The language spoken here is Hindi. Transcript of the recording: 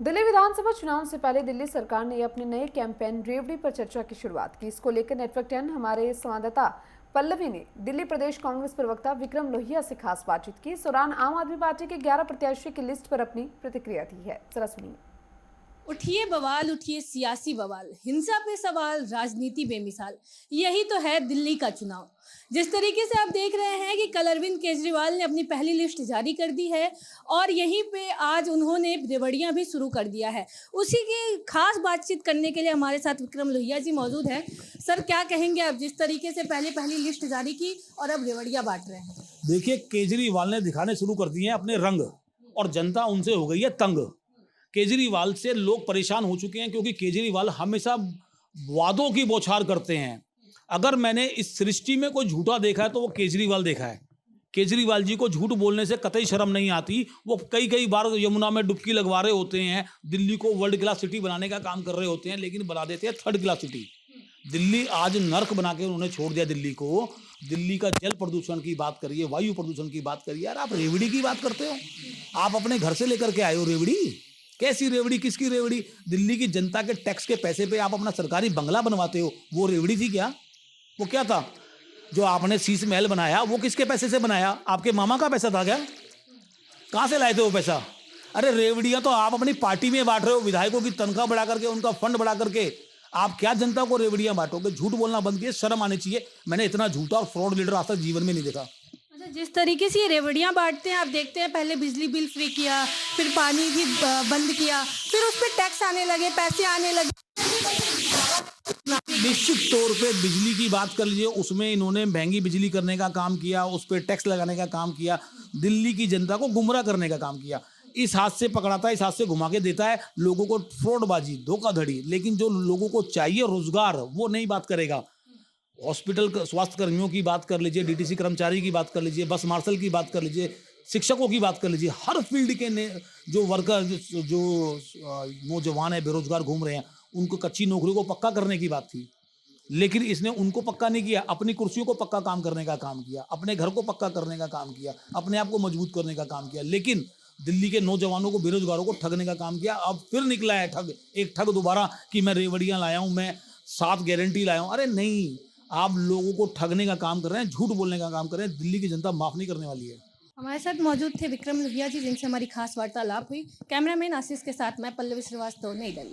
दिल्ली विधानसभा चुनाव से पहले दिल्ली सरकार ने अपने नए कैंपेन रेवड़ी पर चर्चा की शुरुआत की। इसको लेकर नेटवर्क 10 हमारे संवाददाता पल्लवी ने दिल्ली प्रदेश कांग्रेस प्रवक्ता विक्रम लोहिया से खास बातचीत की। इस दौरान आम आदमी पार्टी के 11 प्रत्याशियों की लिस्ट पर अपनी प्रतिक्रिया दी है। जरा सुनिए। उठिए बवाल, उठिए सियासी बवाल, हिंसा पे सवाल, राजनीति बेमिसाल, यही तो है दिल्ली का चुनाव। जिस तरीके से आप देख रहे हैं कि कल अरविंद केजरीवाल ने अपनी पहली लिस्ट जारी कर दी है और यहीं पे आज उन्होंने रेवड़ियां भी शुरू कर दिया है। उसी की खास बातचीत करने के लिए हमारे साथ विक्रम लोहिया जी मौजूद हैं। सर, क्या कहेंगे आप, जिस तरीके से पहले पहली लिस्ट जारी की और अब रेवड़ियां बांट रहे हैं? देखिए, केजरीवाल ने दिखाने शुरू कर दिए हैं अपने रंग और जनता उनसे हो गई है तंग। केजरीवाल से लोग परेशान हो चुके हैं क्योंकि केजरीवाल हमेशा वादों की बौछार करते हैं। अगर मैंने इस सृष्टि में कोई झूठा देखा है तो वो केजरीवाल देखा है। केजरीवाल जी को झूठ बोलने से कतई शर्म नहीं आती। वो कई बार यमुना में डुबकी लगवा रहे होते हैं, दिल्ली को वर्ल्ड क्लास सिटी बनाने का काम कर रहे होते हैं, लेकिन बना देते हैं थर्ड क्लास सिटी। दिल्ली आज नर्क बना के उन्होंने छोड़ दिया दिल्ली को। दिल्ली का जल प्रदूषण की बात करिए, वायु प्रदूषण की बात करिए, यार आप रेवड़ी की बात करते हो। आप अपने घर से लेकर के आए हो रेवड़ी? कैसी रेवड़ी, किसकी रेवड़ी? दिल्ली की जनता के टैक्स के पैसे पे आप अपना सरकारी बंगला बनवाते हो। वो रेवड़ी थी क्या? वो क्या था? जो आपने शीश महल बनाया वो किसके पैसे से बनाया? आपके मामा का पैसा था क्या? कहाँ से लाए थे वो पैसा? अरे रेवड़ियाँ तो आप अपनी पार्टी में बांट रहे हो, विधायकों की तनख्वाह बढ़ा करके, उनका फंड बढ़ा करके। आप क्या जनता को रेवड़ियाँ बांटोगे? झूठ बोलना बंद कीजिए, शर्म आनी चाहिए। मैंने इतना झूठा और फ्रॉड लीडर आज तक जीवन में नहीं देखा। अच्छा, जिस तरीके से ये रेवड़ियां बांटते हैं, आप देखते हैं पहले बिजली बिल फ्री किया, फिर पानी भी बंद किया, फिर उस पर टैक्स आने लगे, पैसे आने लगे। निश्चित तौर पे बिजली की बात कर लीजिए, उसमें इन्होंने महंगी बिजली करने का काम किया, उस पर टैक्स लगाने का काम किया, दिल्ली की जनता को गुमराह करने का काम किया। इस हाथ से पकड़ाता है, इस हाथ से घुमा के देता है, लोगों को फ्रॉडबाजी, धोखाधड़ी। लेकिन जो लोगों को चाहिए रोजगार, वो नहीं बात करेगा। हॉस्पिटल स्वास्थ्य कर्मियों की बात कर लीजिए, डीटीसी कर्मचारी की बात कर लीजिए, बस मार्शल की बात कर लीजिए, शिक्षकों की बात कर लीजिए, हर फील्ड के जो वर्कर, जो नौजवान है बेरोजगार घूम रहे हैं, उनको कच्ची नौकरी को पक्का करने की बात थी। लेकिन इसने उनको पक्का नहीं किया, अपनी कुर्सियों को पक्का काम करने का काम किया, अपने घर को पक्का करने का काम किया, अपने आप को मजबूत करने का काम किया। लेकिन दिल्ली के नौजवानों को, बेरोजगारों को ठगने का काम किया। अब फिर निकला है ठग, एक ठग दोबारा कि मैं रेवड़ियां लाया हूं, मैं 7 गारंटी लाया हूं। अरे नहीं, आप लोगों को ठगने का काम कर रहे हैं, झूठ बोलने का काम कर रहे हैं। दिल्ली की जनता माफ नहीं करने वाली है। हमारे साथ मौजूद थे विक्रम लोहिया जी, जिनसे हमारी खास वार्तालाप हुई। कैमरामैन आशीष के साथ मैं पल्लवी श्रीवास्तव, नई दिल्ली।